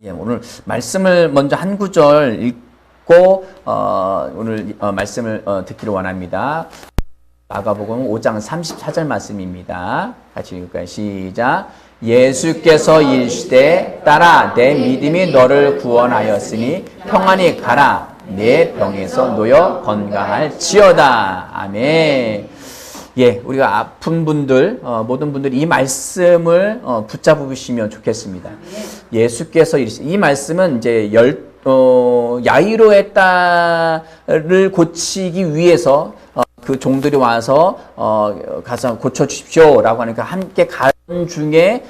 예, 오늘 말씀을 먼저 한 구절 읽고 오늘 말씀을 듣기를 원합니다. 마가복음 5장 34절 말씀입니다. 같이 읽을까요? 시작. 예수께서 이르시되 딸아 내 믿음이 너를 구원하였으니 평안히 가라. 내 병에서 놓여 건강할지어다. 아멘. 예, 우리가 아픈 분들, 모든 분들이 이 말씀을 붙잡으시면 좋겠습니다. 예수께서 이 말씀은 이제 야이로의 딸을 고치기 위해서 그 종들이 와서 가서 고쳐주십시오라고 하니까 함께 가는 중에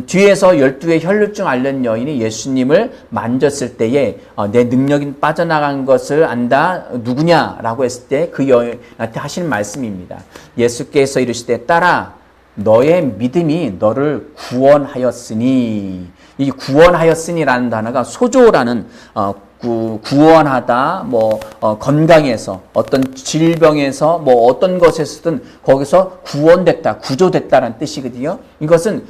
뒤에서 12의 혈루증 앓는 여인이 예수님을 만졌을 때에 내 능력이 빠져나간 것을 안다 누구냐라고 했을 때 그 여인한테 하신 말씀입니다. 예수께서 이르시되 딸아 너의 믿음이 너를 구원하였으니, 이 구원하였으니라는 단어가 소조라는 구원하다, 건강에서, 어떤 질병에서, 어떤 것에서든 거기서 구원됐다, 구조됐다라는 뜻이거든요. 이것은,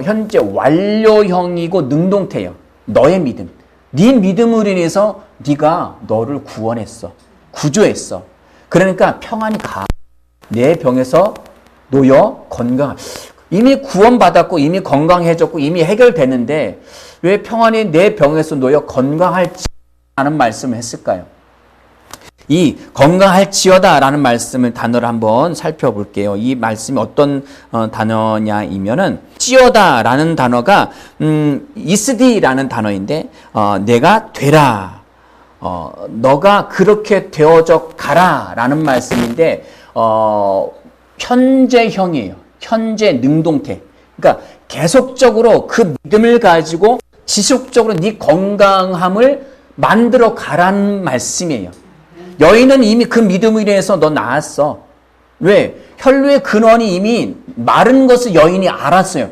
현재 완료형이고 능동태예요. 너의 믿음. 네 믿음으로 인해서 네가 너를 구원했어. 구조했어. 그러니까 평안히 가. 내 병에서 놓여 건강. 이미 구원받았고, 이미 건강해졌고, 이미 해결됐는데, 왜 평안히 내 병에서 놓여 건강할지 라는 말씀을 했을까요? 이 건강할지어다 라는 단어를 한번 살펴볼게요. 이 말씀이 어떤 단어냐이면은 찌어다 라는 단어가 이스디라는 단어인데 내가 되라, 너가 그렇게 되어져 가라 라는 말씀인데 현재형이에요. 현재 능동태. 그러니까 계속적으로 그 믿음을 가지고 지속적으로 네 건강함을 만들어 가라는 말씀이에요. 여인은 이미 그 믿음으로 인해서 너 나았어. 왜? 혈루의 근원이 이미 마른 것을 여인이 알았어요.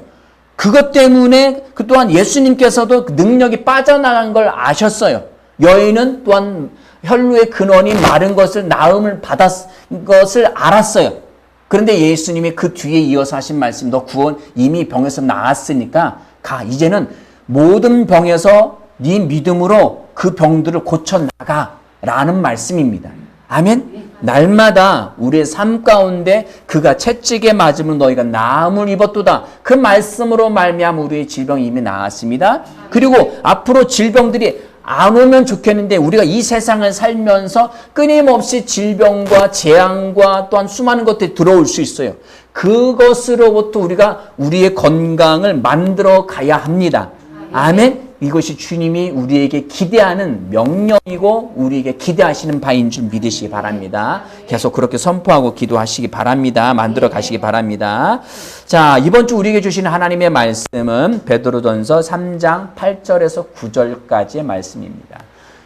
그것 때문에 그 또한 예수님께서도 능력이 빠져나간 걸 아셨어요. 여인은 또한 혈루의 근원이 마른 것을 나음을 받았은 것을 알았어요. 그런데 예수님이 그 뒤에 이어서 하신 말씀, 너 구원 이미 병에서 나았으니까 가. 이제는 모든 병에서 네 믿음으로 그 병들을 고쳐나가라는 말씀입니다. 아멘? 날마다 우리의 삶 가운데 그가 채찍에 맞으면 너희가 나음을 입었도다. 그 말씀으로 말미암아 우리의 질병이 이미 나았습니다. 그리고 앞으로 질병들이 안 오면 좋겠는데 우리가 이 세상을 살면서 끊임없이 질병과 재앙과 또한 수많은 것들이 들어올 수 있어요. 그것으로부터 우리가 우리의 건강을 만들어 가야 합니다. 아멘? 이것이 주님이 우리에게 기대하는 명령이고 우리에게 기대하시는 바인 줄 믿으시기 바랍니다. 계속 그렇게 선포하고 기도하시기 바랍니다. 만들어 가시기 바랍니다. 자, 이번 주 우리에게 주시는 하나님의 말씀은 베드로전서 3장 8절에서 9절까지의 말씀입니다.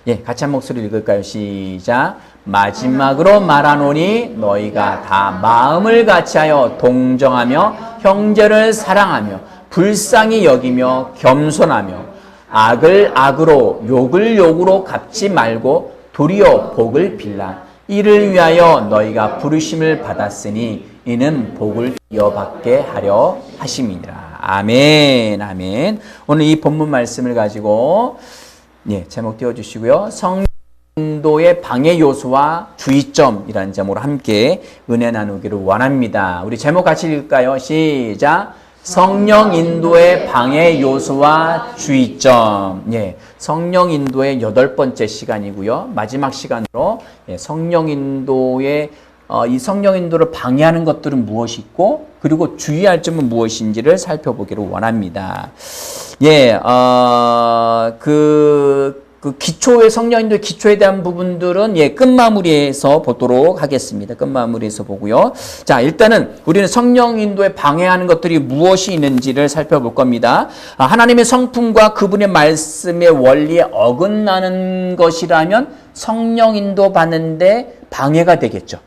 예, 같이 한 목소리 읽을까요? 시작. 마지막으로 말하노니 너희가 다 마음을 같이하여 동정하며 형제를 사랑하며 불쌍히 여기며 겸손하며 악을 악으로 욕을 욕으로 갚지 말고 도리어 복을 빌라. 이를 위하여 너희가 부르심을 받았으니 이는 복을 이어받게 하려 하심이니라. 아멘. 아멘. 오늘 이 본문 말씀을 가지고 제목 띄워주시고요. 성도의 방해 요소와 주의점이라는 제목으로 함께 은혜 나누기를 원합니다. 우리 제목 같이 읽을까요? 시작. 성령 인도의 방해 요소와 주의점. 성령 인도의 8번째 시간이고요. 마지막 시간으로 성령 인도의 이 성령 인도를 방해하는 것들은 무엇이 있고 그리고 주의할 점은 무엇인지를 살펴보기를 원합니다. 그 기초의 성령 인도의 기초에 대한 부분들은 끝마무리에서 보도록 하겠습니다. 끝마무리에서 보고요. 자, 일단은 우리는 성령 인도에 방해하는 것들이 무엇이 있는지를 살펴볼 겁니다. 하나님의 성품과 그분의 말씀의 원리에 어긋나는 것이라면 성령 인도 받는데 방해가 되겠죠.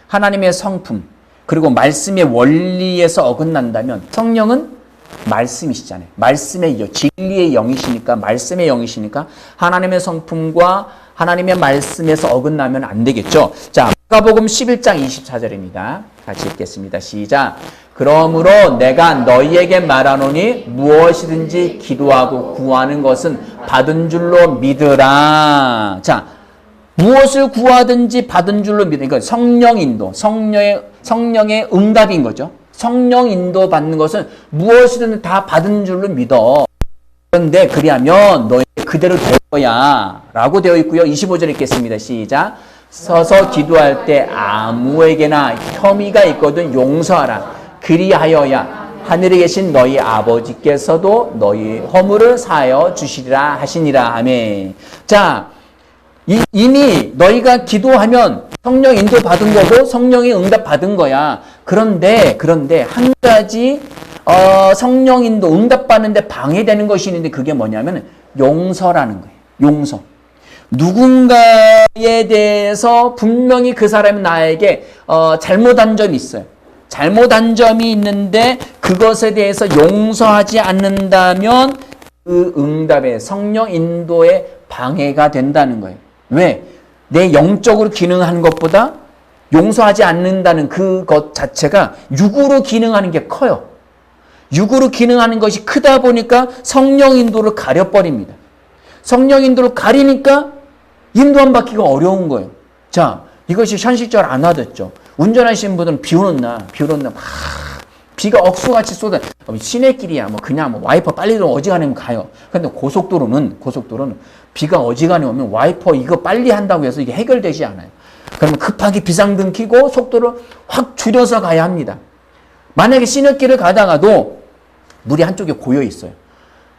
하나님의 성품 그리고 말씀의 원리에서 어긋난다면 성령은 말씀이시잖아요. 말씀의 진리의 영이시니까, 말씀의 영이시니까 하나님의 성품과 하나님의 말씀에서 어긋나면 안 되겠죠. 자, 마가복음 11장 24절입니다. 같이 읽겠습니다. 시작. 그러므로 내가 너희에게 말하노니 무엇이든지 기도하고 구하는 것은 받은 줄로 믿으라. 자, 무엇을 구하든지 받은 줄로 믿으라. 그러니까 성령 인도, 성령의 응답인 거죠. 성령 인도 받는 것은 무엇이든 다 받은 줄로 믿어. 그런데 그리하면 너희 그대로 될 거야 라고 되어 있고요. 25절 읽겠습니다. 시작. 서서 기도할 때 아무에게나 혐의가 있거든 용서하라. 그리하여야 하늘에 계신 너희 아버지께서도 너희 허물을 사하여 주시리라 하시니라. 아멘. 자, 이미 너희가 기도하면 성령 인도 받은 거고 성령의 응답 받은 거야. 그런데 한 가지 성령 인도 응답 받는데 방해되는 것이 있는데 그게 뭐냐면 용서라는 거예요. 용서. 누군가에 대해서 분명히 그 사람이 나에게 잘못한 점이 있어요. 잘못한 점이 있는데 그것에 대해서 용서하지 않는다면 그 응답의 성령 인도에 방해가 된다는 거예요. 왜? 내 영적으로 기능하는 것보다 용서하지 않는다는 그것 자체가 육으로 기능하는 게 커요. 육으로 기능하는 것이 크다 보니까 성령 인도를 가려버립니다. 성령 인도를 가리니까 인도 안 받기가 어려운 거예요. 자, 이것이 현실적으로 안 와닿죠. 운전하시는 분들은 비 오는 날 막 비가 억수같이 쏟아. 시내길이야. 그냥 와이퍼 빨리 들어오면 어지간하면 가요. 근데 고속도로는 비가 어지간히 오면 와이퍼 이거 빨리 한다고 해서 이게 해결되지 않아요. 그러면 급하게 비상등 켜고 속도를 확 줄여서 가야 합니다. 만약에 시내길을 가다가도 물이 한쪽에 고여 있어요.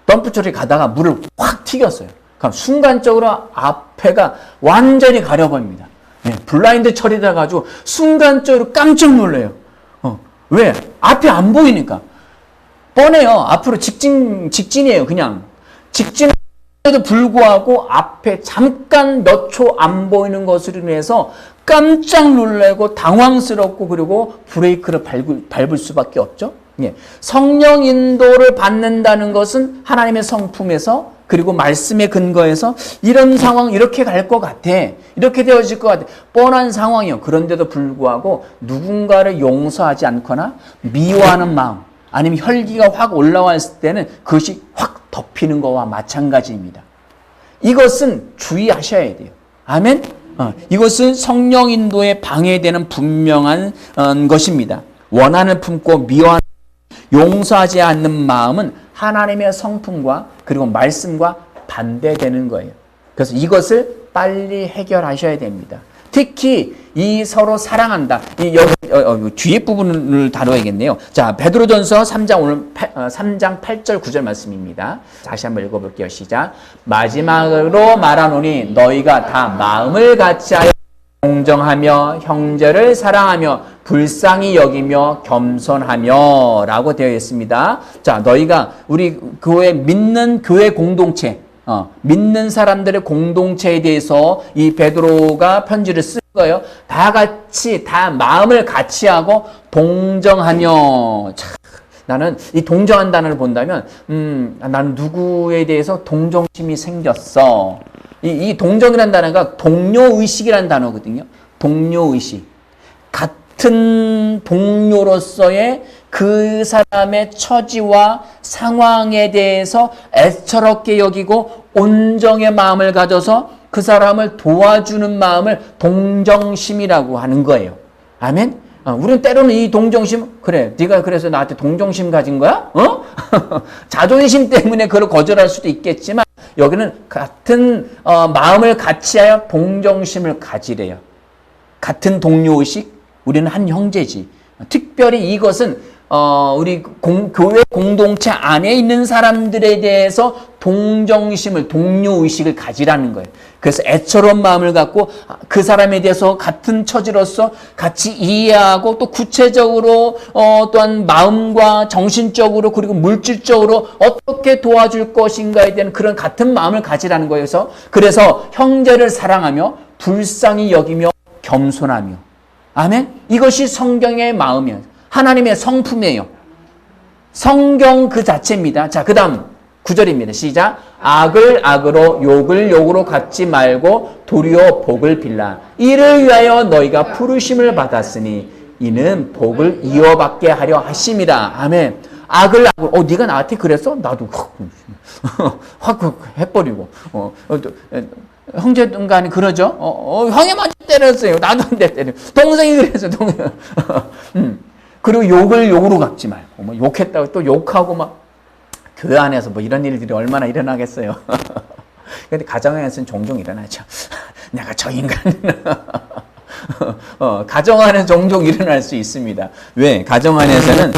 덤프트럭이 가다가 물을 확 튀겼어요. 그럼 순간적으로 앞에가 완전히 가려버립니다. 네, 블라인드 처리돼 가지고 순간적으로 깜짝 놀래요. 왜? 앞이 안 보이니까. 뻔해요. 앞으로 직진이에요. 그냥. 직진에도 불구하고 앞에 잠깐 몇 초 안 보이는 것으로 인해서 깜짝 놀라고 당황스럽고 그리고 브레이크를 밟을 수밖에 없죠. 예. 성령 인도를 받는다는 것은 하나님의 성품에서 그리고 말씀의 근거에서 이런 상황 이렇게 갈 것 같아. 이렇게 되어질 것 같아. 뻔한 상황이요. 그런데도 불구하고 누군가를 용서하지 않거나 미워하는 마음 아니면 혈기가 확 올라왔을 때는 그것이 확 덮이는 것과 마찬가지입니다. 이것은 주의하셔야 돼요. 아멘? 이것은 성령 인도에 방해되는 분명한 것입니다. 원한을 품고 미워하는 용서하지 않는 마음은 하나님의 성품과 그리고 말씀과 반대되는 거예요. 그래서 이것을 빨리 해결하셔야 됩니다. 특히 이 서로 사랑한다. 뒤에 부분을 다뤄야겠네요. 자, 베드로전서 3장 오늘 3장 8절 9절 말씀입니다. 다시 한번 읽어볼게요. 시작. 마지막으로 말하노니 너희가 다 마음을 같이하여 공정하며 형제를 사랑하며 불쌍히 여기며 겸손하며 라고 되어 있습니다. 자, 너희가 우리 교회 믿는 교회 공동체 믿는 사람들의 공동체에 대해서 이 베드로가 편지를 쓴 거예요. 다 같이 다 마음을 같이 하고 동정하며. 참, 나는 이 동정한 단어를 본다면 나는 누구에 대해서 동정심이 생겼어. 이 동정이라는 단어가 동료의식이라는 단어거든요. 동료의식. 같은 동료로서의 그 사람의 처지와 상황에 대해서 애처롭게 여기고 온정의 마음을 가져서 그 사람을 도와주는 마음을 동정심이라고 하는 거예요. 아멘? 우리는 때로는 이 동정심, 그래, 네가 그래서 나한테 동정심 가진 거야? 자존심 때문에 그걸 거절할 수도 있겠지만 여기는 같은 마음을 같이 하여 동정심을 가지래요. 같은 동료의식, 우리는 한 형제지. 특별히 이것은 우리 교회 공동체 안에 있는 사람들에 대해서 동정심을, 동료의식을 가지라는 거예요. 그래서 애처로운 마음을 갖고 그 사람에 대해서 같은 처지로서 같이 이해하고 또 구체적으로 또한 마음과 정신적으로 그리고 물질적으로 어떻게 도와줄 것인가에 대한 그런 같은 마음을 가지라는 거예요. 그래서 형제를 사랑하며 불쌍히 여기며 겸손하며. 아멘? 이것이 성경의 마음이에요. 하나님의 성품이에요. 성경 그 자체입니다. 자, 그 다음 9절입니다. 시작. 악을 악으로 욕을 욕으로 갚지 말고 도리어 복을 빌라. 이를 위하여 너희가 부르심을 받았으니 이는 복을 이어받게 하려 하심이라. 아멘. 악을 악으로. 네가 나한테 그랬어? 나도 확 해버리고. 형제든 간에 그러죠? 형이 먼저 때렸어요. 나도 한 대 때려. 동생이 그랬어. 그리고 욕을 욕으로 갚지 말고. 뭐 욕했다고 또 욕하고 막. 교회 안에서 뭐 이런 일들이 얼마나 일어나겠어요. 근데 가정에서는 종종 일어나죠. 내가 저 인간은. 가정 안에서 종종 일어날 수 있습니다. 왜? 가정 안에서는,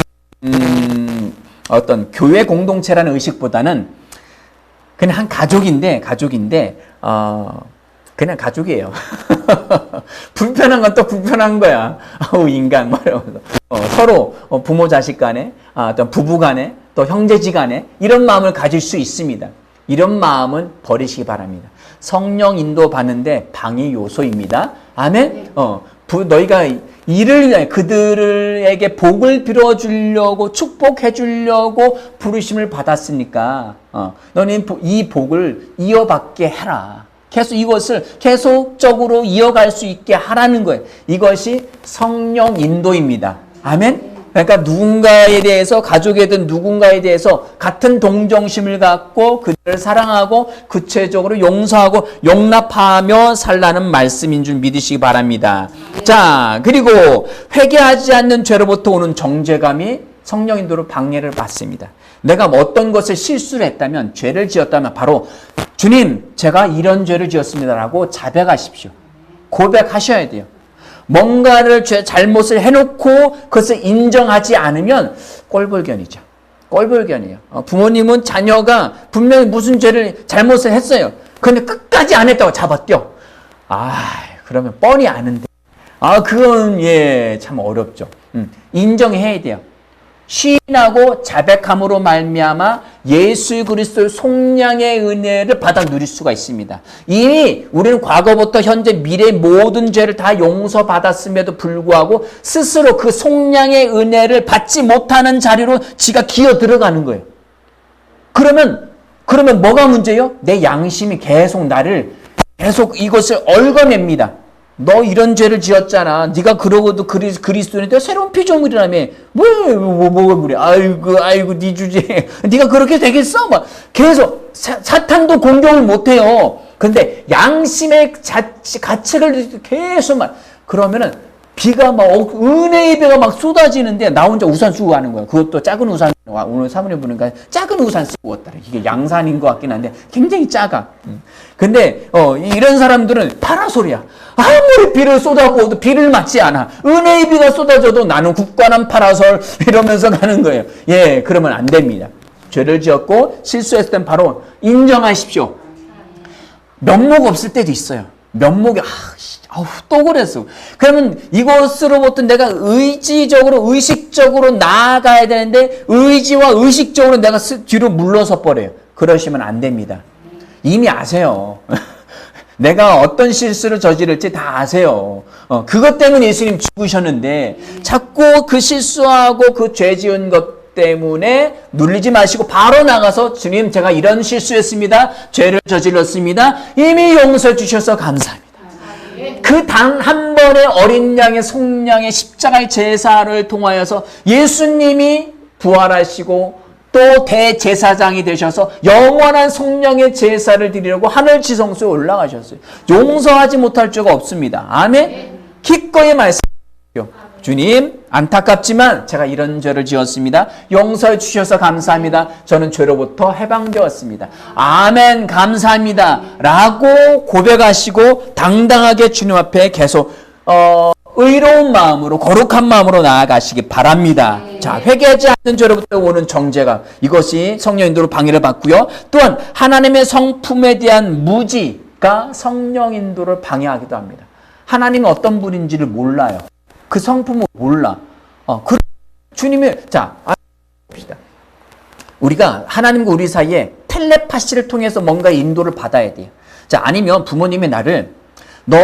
어떤 교회 공동체라는 의식보다는 그냥 한 가족인데, 그냥 가족이에요. 불편한 건 또 불편한 거야. 인간, 뭐 이러면서. 서로 부모 자식 간에, 어떤 부부 간에, 또 형제지 간에 이런 마음을 가질 수 있습니다. 이런 마음은 버리시기 바랍니다. 성령 인도 받는데 방해 요소입니다. 아멘? 너희가 이를 위해 그들에게 복을 빌어주려고 축복해 주려고 부르심을 받았으니까 너는 이 복을 이어받게 해라. 계속 이것을 계속적으로 이어갈 수 있게 하라는 거예요. 이것이 성령 인도입니다. 아멘? 그러니까 누군가에 대해서, 가족이든 누군가에 대해서 같은 동정심을 갖고 그들을 사랑하고 구체적으로 용서하고 용납하며 살라는 말씀인 줄 믿으시기 바랍니다. 자, 그리고 회개하지 않는 죄로부터 오는 정죄감이 성령 인도로 방해를 받습니다. 내가 어떤 것을 실수를 했다면, 죄를 지었다면 바로 주님, 제가 이런 죄를 지었습니다라고 자백하십시오. 고백하셔야 돼요. 뭔가를 잘못을 해놓고 그것을 인정하지 않으면 꼴불견이죠. 꼴불견이에요. 부모님은 자녀가 분명히 무슨 죄를 잘못을 했어요. 그런데 끝까지 안 했다고 잡아떼어. 그러면 뻔히 아는데. 그건 참 어렵죠. 인정해야 돼요. 시인하고 자백함으로 말미암아 예수 그리스도의 속량의 은혜를 받아 누릴 수가 있습니다. 이미 우리는 과거부터 현재 미래 모든 죄를 다 용서받았음에도 불구하고 스스로 그 속량의 은혜를 받지 못하는 자리로 지가 기어 들어가는 거예요. 그러면 뭐가 문제예요? 내 양심이 계속 나를 계속 이것을 얽어냅니다. 너 이런 죄를 지었잖아. 네가 그러고도 그리스도인인데 새로운 피조물이라며. 뭐가 그래? 아이고 네 주제. 네가 그렇게 되겠어? 막 계속 사탄도 공격을 못 해요. 근데 양심의 가책을 계속 그러면은 비가 은혜의 비가 쏟아지는데 나 혼자 우산 쓰고 가는 거야. 그것도 작은 우산. 오늘 사모님 보니까 작은 우산 쓰고 왔더라. 이게 양산인 것 같긴 한데 굉장히 작아. 근데 이런 사람들은 파라솔이야. 아무리 비를 쏟아부어도 비를 맞지 않아. 은혜의 비가 쏟아져도 나는 굳건한 파라솔 이러면서 가는 거예요. 그러면 안 됩니다. 죄를 지었고 실수했을 땐 바로 인정하십시오. 면목 없을 때도 있어요. 면목이 또 그랬어. 그러면 이것으로부터 내가 의식적으로 나아가야 되는데 의지와 의식적으로 내가 뒤로 물러서 버려요. 그러시면 안 됩니다. 이미 아세요. 내가 어떤 실수를 저지를지 다 아세요. 그것 때문에 예수님 죽으셨는데 자꾸 그 실수하고 그 죄 지은 것 때문에 눌리지 마시고 바로 나가서 주님 제가 이런 실수했습니다. 죄를 저질렀습니다. 이미 용서해 주셔서 감사합니다. 그 단 한 번의 어린 양의 속량의 십자가의 제사를 통하여서 예수님이 부활하시고 또 대제사장이 되셔서 영원한 속량의 제사를 드리려고 하늘 지성소에 올라가셨어요. 용서하지 못할 죄가 없습니다. 아멘. 기꺼이 말씀하십시오. 주님, 안타깝지만 제가 이런 죄를 지었습니다. 용서해 주셔서 감사합니다. 저는 죄로부터 해방되었습니다. 아멘, 감사합니다. 라고 고백하시고 당당하게 주님 앞에 계속 의로운 마음으로 거룩한 마음으로 나아가시기 바랍니다. 자, 회개하지 않는 죄로부터 오는 정죄가 이것이 성령 인도로 방해를 받고요. 또한 하나님의 성품에 대한 무지가 성령 인도를 방해하기도 합니다. 하나님은 어떤 분인지를 몰라요. 그 성품을 몰라. 주님이 봅시다. 우리가 하나님과 우리 사이에 텔레파시를 통해서 뭔가 인도를 받아야 돼요. 자, 아니면 부모님이 나를 너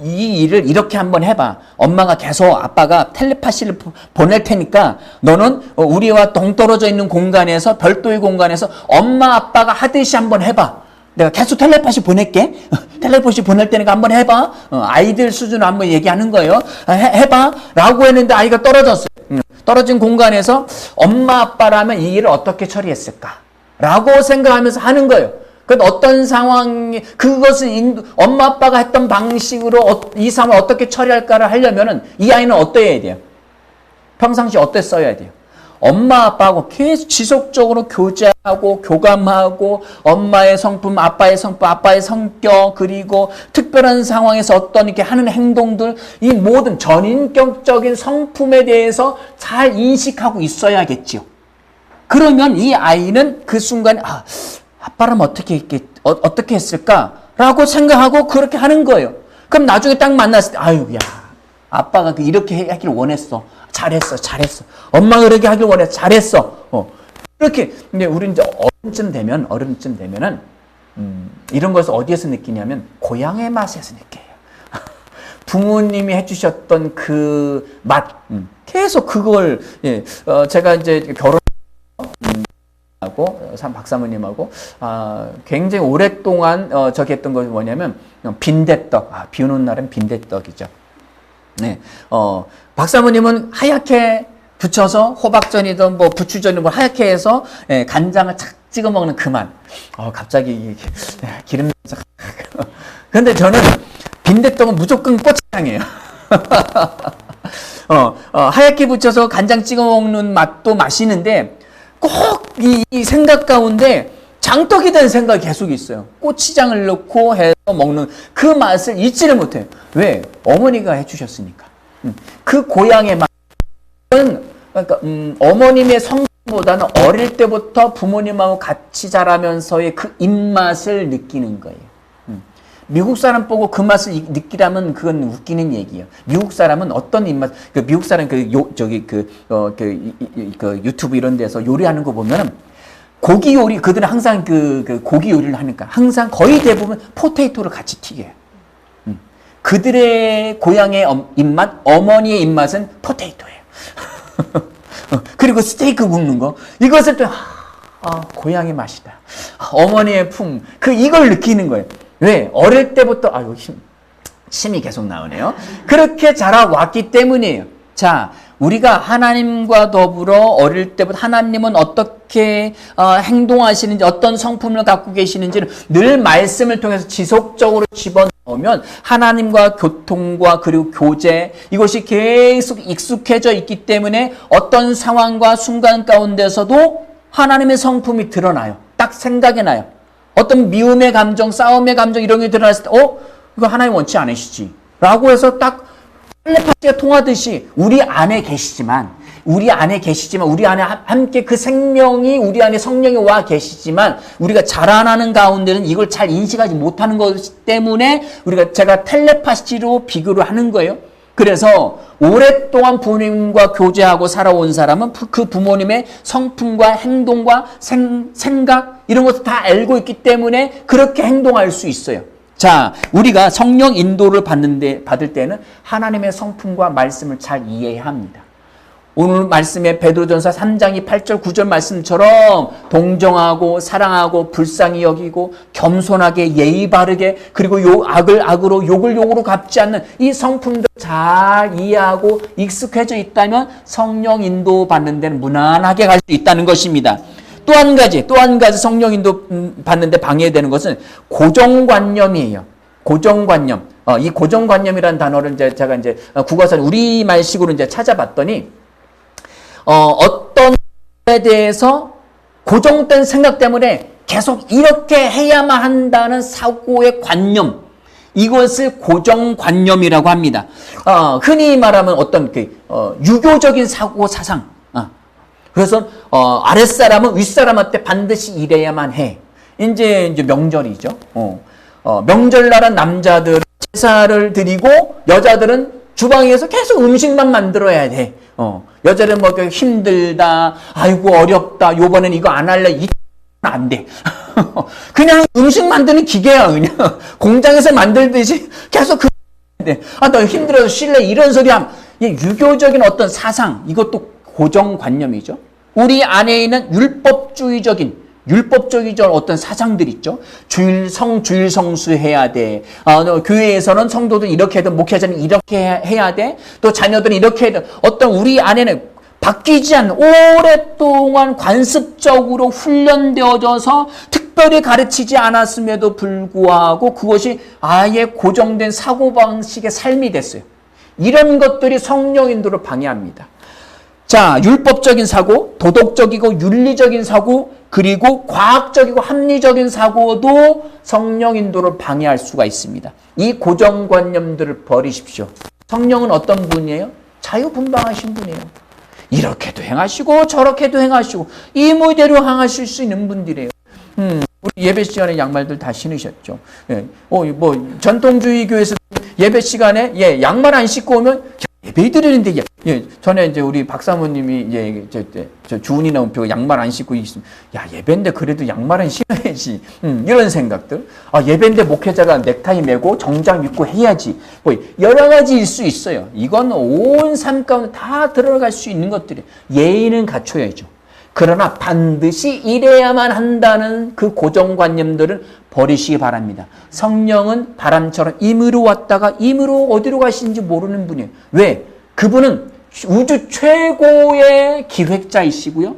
이 일을 이렇게 한번 해봐. 엄마가 계속 아빠가 텔레파시를 보낼 테니까 너는 우리와 동떨어져 있는 공간에서 별도의 공간에서 엄마 아빠가 하듯이 한번 해봐. 내가 계속 텔레파시 보낼게. 텔레파시 보낼 테니까 한번 해봐. 아이들 수준으로 한번 얘기하는 거예요. 해봐. 라고 했는데 아이가 떨어졌어요. 떨어진 공간에서 엄마 아빠라면 이 일을 어떻게 처리했을까? 라고 생각하면서 하는 거예요. 그 어떤 상황이 그것을 엄마 아빠가 했던 방식으로 이 상황을 어떻게 처리할까를 하려면은 이 아이는 어떠해야 돼요? 평상시 어땠어야 돼요? 엄마 아빠하고 계속 지속적으로 교제하고 교감하고 엄마의 성품, 아빠의 성품, 아빠의 성격 그리고 특별한 상황에서 어떤 이렇게 하는 행동들 이 모든 전인격적인 성품에 대해서 잘 인식하고 있어야겠지요. 그러면 이 아이는 그 순간에 아빠라면 어떻게 했을까라고 생각하고 그렇게 하는 거예요. 그럼 나중에 딱 만났을 때 아유 야 아빠가 이렇게 하길 원했어. 잘했어. 엄마가 그렇게 하길 원했어. 잘했어. 이렇게 근데 우리 이제 어른쯤 되면은 이런 것을 어디에서 느끼냐면 고향의 맛에서 느껴요. 부모님이 해주셨던 그 맛 계속 그걸 제가 이제 결혼 하고 박사모님하고 굉장히 오랫동안 저기 했던 것이 뭐냐면 빈대떡. 비 오는 날은 빈대떡이죠. 네, 박사모님은 하얗게 부쳐서 호박전이든 뭐 부추전이든 뭐 하얗게 해서 간장을 착 찍어 먹는 그 맛. 갑자기 기름 냄새. 근데 저는 빈대떡은 무조건 고추장이에요. 하얗게 부쳐서 간장 찍어 먹는 맛도 맛있는데 꼭 이 생각 가운데 장떡이 된 생각이 계속 있어요. 고추장을 넣고 해서 먹는 그 맛을 잊지를 못해요. 왜? 어머니가 해주셨으니까. 그 고향의 맛은 그러니까 어머님의 성품보다는 어릴 때부터 부모님하고 같이 자라면서의 그 입맛을 느끼는 거예요. 미국 사람 보고 그 맛을 느끼라면 그건 웃기는 얘기예요. 미국 사람은 어떤 입맛, 미국 사람 유튜브 이런 데서 요리하는 거 보면은 고기 요리, 그들은 항상 그 고기 요리를 하니까 항상 거의 대부분 포테이토를 같이 튀겨요. 그들의 고향의 입맛, 어머니의 입맛은 포테이토예요. 그리고 스테이크 굽는 거, 이것을 또, 고향의 맛이다. 어머니의 이걸 느끼는 거예요. 왜? 어릴 때부터, 힘이 계속 나오네요. 그렇게 자라왔기 때문이에요. 자, 우리가 하나님과 더불어 어릴 때부터 하나님은 어떻게 행동하시는지 어떤 성품을 갖고 계시는지를 늘 말씀을 통해서 지속적으로 집어넣으면 하나님과 교통과 그리고 교제 이것이 계속 익숙해져 있기 때문에 어떤 상황과 순간 가운데서도 하나님의 성품이 드러나요. 딱 생각이 나요. 어떤 미움의 감정, 싸움의 감정 이런 게 드러났을 때 이거 하나님 원치 않으시지 라고 해서 딱 텔레파시가 통하듯이 우리 안에 계시지만 우리 안에 함께 그 생명이 우리 안에 성령이 와 계시지만 우리가 자라나는 가운데는 이걸 잘 인식하지 못하는 것 때문에 제가 텔레파시로 비교를 하는 거예요. 그래서 오랫동안 부모님과 교제하고 살아온 사람은 그 부모님의 성품과 행동과 생각 이런 것을 다 알고 있기 때문에 그렇게 행동할 수 있어요. 자, 우리가 성령 인도를 받을 때는 하나님의 성품과 말씀을 잘 이해해야 합니다. 오늘 말씀에 베드로전서 3장 8절 9절 말씀처럼 동정하고 사랑하고 불쌍히 여기고 겸손하게 예의 바르게 그리고 악을 악으로 욕을 욕으로 갚지 않는 이 성품들 잘 이해하고 익숙해져 있다면 성령 인도 받는 데는 무난하게 갈 수 있다는 것입니다. 또 한 가지 성령 인도 받는데 방해되는 것은 고정관념이에요. 고정관념. 이 고정관념이라는 단어를 제가 국어사 우리말식으로 찾아봤더니 어떤 것에 대해서 고정된 생각 때문에 계속 이렇게 해야만 한다는 사고의 관념. 이것을 고정관념이라고 합니다. 흔히 말하면 어떤 유교적인 사고 사상. 그래서 아랫사람은 윗사람한테 반드시 이래야만 해. 이제 명절이죠. 명절날은 남자들은 제사를 드리고 여자들은 주방에서 계속 음식만 만들어야 돼. 여자들은 힘들다. 아이고 어렵다. 요번엔 이거 안 할래. 이건 안 돼. 그냥 음식 만드는 기계야, 그냥. 공장에서 만들듯이 계속 너 힘들어서 쉴래? 이런 소리 하면, 유교적인 어떤 사상, 이것도 고정관념이죠. 우리 안에 있는 율법주의적인 어떤 사상들 있죠. 주일 성수 해야 돼. 교회에서는 성도들 이렇게 해도 목회자는 이렇게 해야 돼. 또 자녀들은 이렇게 해야 돼. 어떤 우리 안에는 바뀌지 않는 오랫동안 관습적으로 훈련되어져서 특별히 가르치지 않았음에도 불구하고 그것이 아예 고정된 사고방식의 삶이 됐어요. 이런 것들이 성령 인도를 방해합니다. 자, 율법적인 사고, 도덕적이고 윤리적인 사고, 그리고 과학적이고 합리적인 사고도 성령 인도를 방해할 수가 있습니다. 이 고정관념들을 버리십시오. 성령은 어떤 분이에요? 자유분방하신 분이에요. 이렇게도 행하시고 저렇게도 행하시고 이무대로 행하실 수 있는 분들이에요. 우리 예배 시간에 양말들 다 신으셨죠. 전통주의 교회에서 예배 시간에 양말 안 신고 오면 예배 드리는데 전에 이제 우리 박사모님이 저 주은이 나온 표 양말 안 신고 있으면 예배인데 그래도 양말은 신어야지. 이런 생각들. 예배인데 목회자가 넥타이 매고 정장 입고 해야지. 여러 가지일 수 있어요. 이건 온 삶 가운데 다 들어갈 수 있는 것들이에요. 예의는 갖춰야죠. 그러나 반드시 이래야만 한다는 그 고정관념들을 버리시기 바랍니다. 성령은 바람처럼 임으로 왔다가 임으로 어디로 가시는지 모르는 분이에요. 왜? 그분은 우주 최고의 기획자이시고요.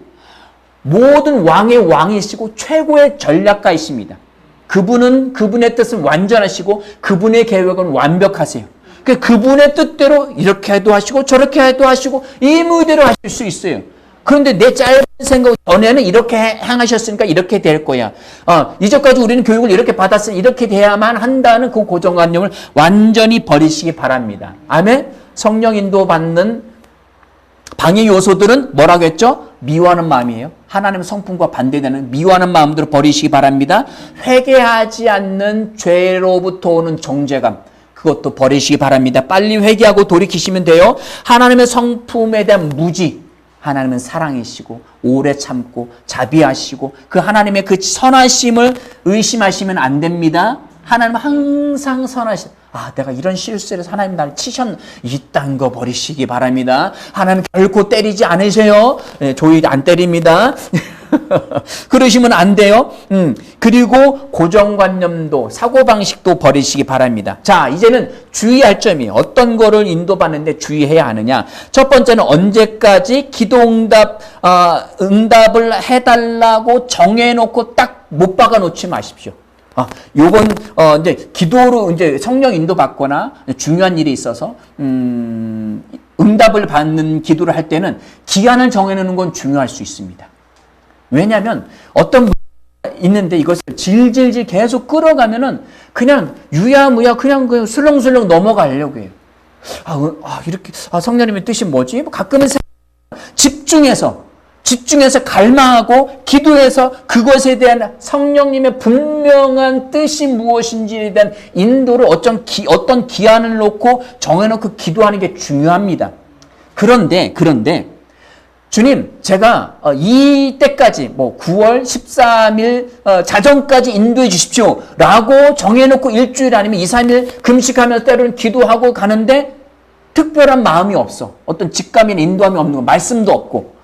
모든 왕의 왕이시고 최고의 전략가이십니다. 그분의 뜻은 완전하시고 그분의 계획은 완벽하세요. 그분의 뜻대로 이렇게도 하시고 저렇게도 하시고 임의대로 하실 수 있어요. 그런데 내 짧은 생각 전에는 이렇게 행하셨으니까 이렇게 될 거야. 이제까지 우리는 교육을 이렇게 받았으니 이렇게 돼야만 한다는 그 고정관념을 완전히 버리시기 바랍니다. 아멘? 성령 인도 받는 방해 요소들은 뭐라고 했죠? 미워하는 마음이에요. 하나님의 성품과 반대되는 미워하는 마음들을 버리시기 바랍니다. 회개하지 않는 죄로부터 오는 정죄감. 그것도 버리시기 바랍니다. 빨리 회개하고 돌이키시면 돼요. 하나님의 성품에 대한 무지. 하나님은 사랑이시고 오래 참고 자비하시고 그 하나님의 그 선하심을 의심하시면 안 됩니다. 하나님은 항상 선하신 내가 이런 실수를 해서 하나님 나를 치셨나 이딴 거 버리시기 바랍니다. 하나님 결코 때리지 않으세요. 조이 안 때립니다. 그러시면 안 돼요. 그리고 고정관념도 사고방식도 버리시기 바랍니다. 자, 이제는 주의할 점이 어떤 거를 인도받는데 주의해야 하느냐. 첫 번째는 언제까지 응답을 해달라고 정해놓고 딱 못 박아놓지 마십시오. 요건 이제 기도로 이제 성령 인도 받거나 중요한 일이 있어서 응답을 받는 기도를 할 때는 기한을 정해놓는 건 중요할 수 있습니다. 왜냐하면 어떤 문제가 있는데 이것을 질질질 계속 끌어가면은 그냥 유야무야 그냥 술렁술렁 넘어가려고 해요. 이렇게 성령님의 뜻이 뭐지? 가끔은 집중해서 갈망하고 기도해서 그것에 대한 성령님의 분명한 뜻이 무엇인지에 대한 인도를 어떤 기한을 놓고 정해놓고 기도하는 게 중요합니다. 그런데 주님, 제가 이때까지 9월 13일 자정까지 인도해 주십시오 라고 정해놓고 일주일 아니면 2, 3일 금식하면서 때로는 기도하고 가는데 특별한 마음이 없어. 어떤 직감이나 인도함이 없는 거, 말씀도 없고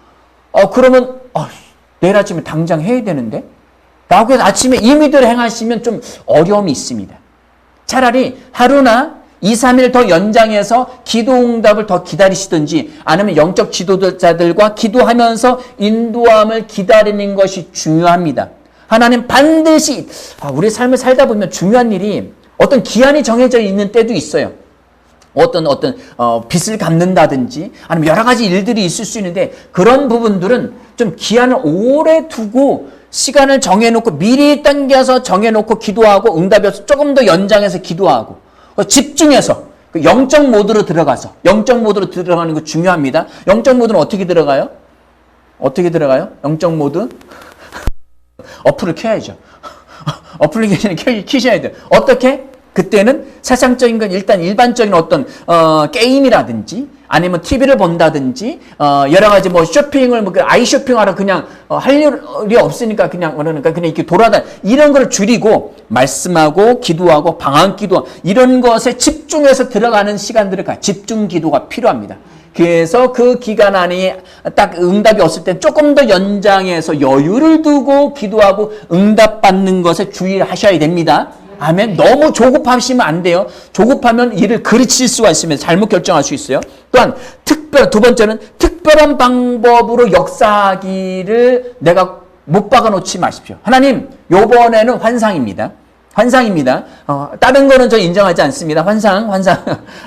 그러면 내일 아침에 당장 해야 되는데 라고 해서 아침에 임의대로 행하시면 좀 어려움이 있습니다. 차라리 하루나 2, 3일 더 연장해서 기도 응답을 더 기다리시든지 아니면 영적 지도자들과 기도하면서 인도함을 기다리는 것이 중요합니다. 하나님 반드시 우리 삶을 살다 보면 중요한 일이 어떤 기한이 정해져 있는 때도 있어요. 어떤 빚을 갚는다든지 아니면 여러 가지 일들이 있을 수 있는데 그런 부분들은 좀 기한을 오래 두고 시간을 정해놓고 미리 당겨서 정해놓고 기도하고 응답이 없어 조금 더 연장해서 기도하고 집중해서 영적 모드로 들어가는 거 중요합니다. 영적 모드는 어떻게 들어가요? 영적 모드? 어플을 켜야죠. 어플리케이션을 키셔야 돼요. 어떻게? 그때는 세상적인 건 일단 일반적인 어떤 게임이라든지 아니면 TV를 본다든지 여러 가지 뭐 쇼핑을 뭐 아이 쇼핑하러 그냥 할 일이 없으니까 그냥 그러니까 그냥 이렇게 돌아다니 이런 걸 줄이고 말씀하고 기도하고 방언 기도 이런 것에 집중해서 들어가는 시간들을 집중 기도가 필요합니다. 그래서 그 기간 안에 딱 응답이 없을 때 조금 더 연장해서 여유를 두고 기도하고 응답받는 것에 주의하셔야 됩니다. 아멘. 너무 조급하시면 안 돼요. 조급하면 일을 그르칠 수가 있으면 잘못 결정할 수 있어요. 또한 두 번째는 특별한 방법으로 역사하기를 내가 못 박아놓지 마십시오. 하나님, 요번에는 환상입니다. 다른 거는 저 인정하지 않습니다. 환상.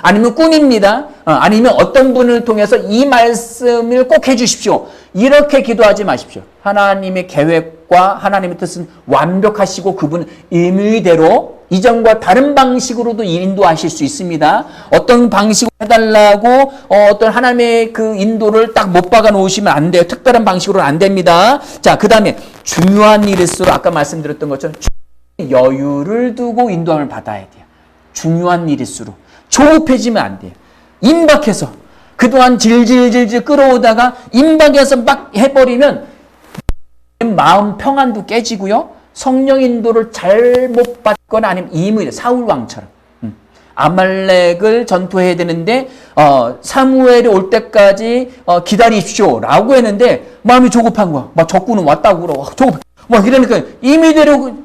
아니면 꿈입니다. 아니면 어떤 분을 통해서 이 말씀을 꼭 해주십시오. 이렇게 기도하지 마십시오. 하나님의 계획과 하나님의 뜻은 완벽하시고 그분은 임의대로 이전과 다른 방식으로도 인도하실 수 있습니다. 어떤 방식으로 해달라고 어떤 하나님의 그 인도를 딱 못 박아 놓으시면 안 돼요. 특별한 방식으로는 안 됩니다. 자, 그 다음에 중요한 일일수록 아까 말씀드렸던 것처럼 여유를 두고 인도함을 받아야 돼요. 중요한 일일수록 조급해지면 안 돼요. 임박해서 그동안 질질질질 끌어오다가 임박해서 막 해버리면 마음 평안도 깨지고요. 성령 인도를 잘못 받거나 아니면 임의 사울 왕처럼 아말렉을 전투해야 되는데 사무엘이 올 때까지 기다리십시오라고 했는데 마음이 조급한 거야. 막 적군은 왔다고 그러고 조급. 뭐 이러니까 임의대로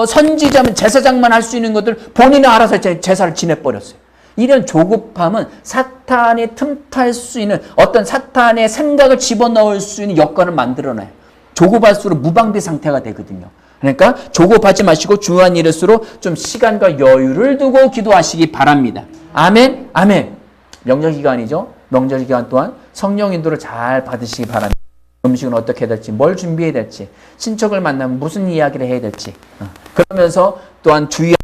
선지자면 제사장만 할 수 있는 것들 본인이 알아서 제사를 지내버렸어요. 이런 조급함은 사탄이 틈탈 수 있는 어떤 사탄의 생각을 집어넣을 수 있는 여건을 만들어놔요. 조급할수록 무방비 상태가 되거든요. 그러니까 조급하지 마시고 중요한 일일수록 좀 시간과 여유를 두고 기도하시기 바랍니다. 아멘. 명절 기간이죠. 명절 기간 동안 성령 인도를 잘 받으시기 바랍니다. 음식은 어떻게 해야 될지, 뭘 준비해야 될지, 친척을 만나면 무슨 이야기를 해야 될지 그러면서 또한 주의와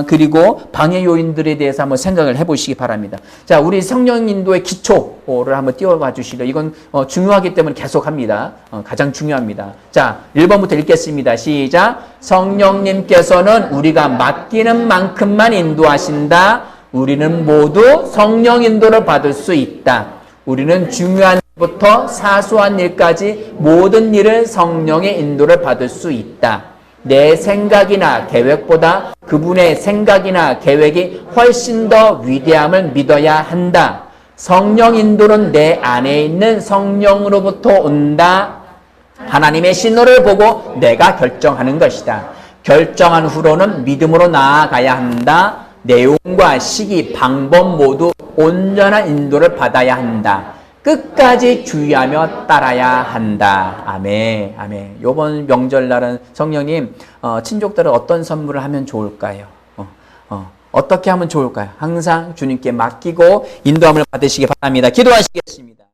그리고 방해 요인들에 대해서 한번 생각을 해보시기 바랍니다. 자, 우리 성령 인도의 기초를 한번 띄워봐 주시죠. 이건 중요하기 때문에 계속합니다. 가장 중요합니다. 자, 1번부터 읽겠습니다. 시작. 성령님께서는 우리가 맡기는 만큼만 인도하신다. 우리는 모두 성령 인도를 받을 수 있다. 우리는 중요한 일부터 사소한 일까지 모든 일을 성령의 인도를 받을 수 있다. 내 생각이나 계획보다 그분의 생각이나 계획이 훨씬 더 위대함을 믿어야 한다. 성령 인도는 내 안에 있는 성령으로부터 온다. 하나님의 신호를 보고 내가 결정하는 것이다. 결정한 후로는 믿음으로 나아가야 한다. 내용과 시기, 방법 모두 온전한 인도를 받아야 한다. 끝까지 주의하며 따라야 한다. 아멘. 요번 명절날은 성령님, 친족들은 어떤 선물을 하면 좋을까요? 어떻게 하면 좋을까요? 항상 주님께 맡기고 인도함을 받으시기 바랍니다. 기도하시겠습니다.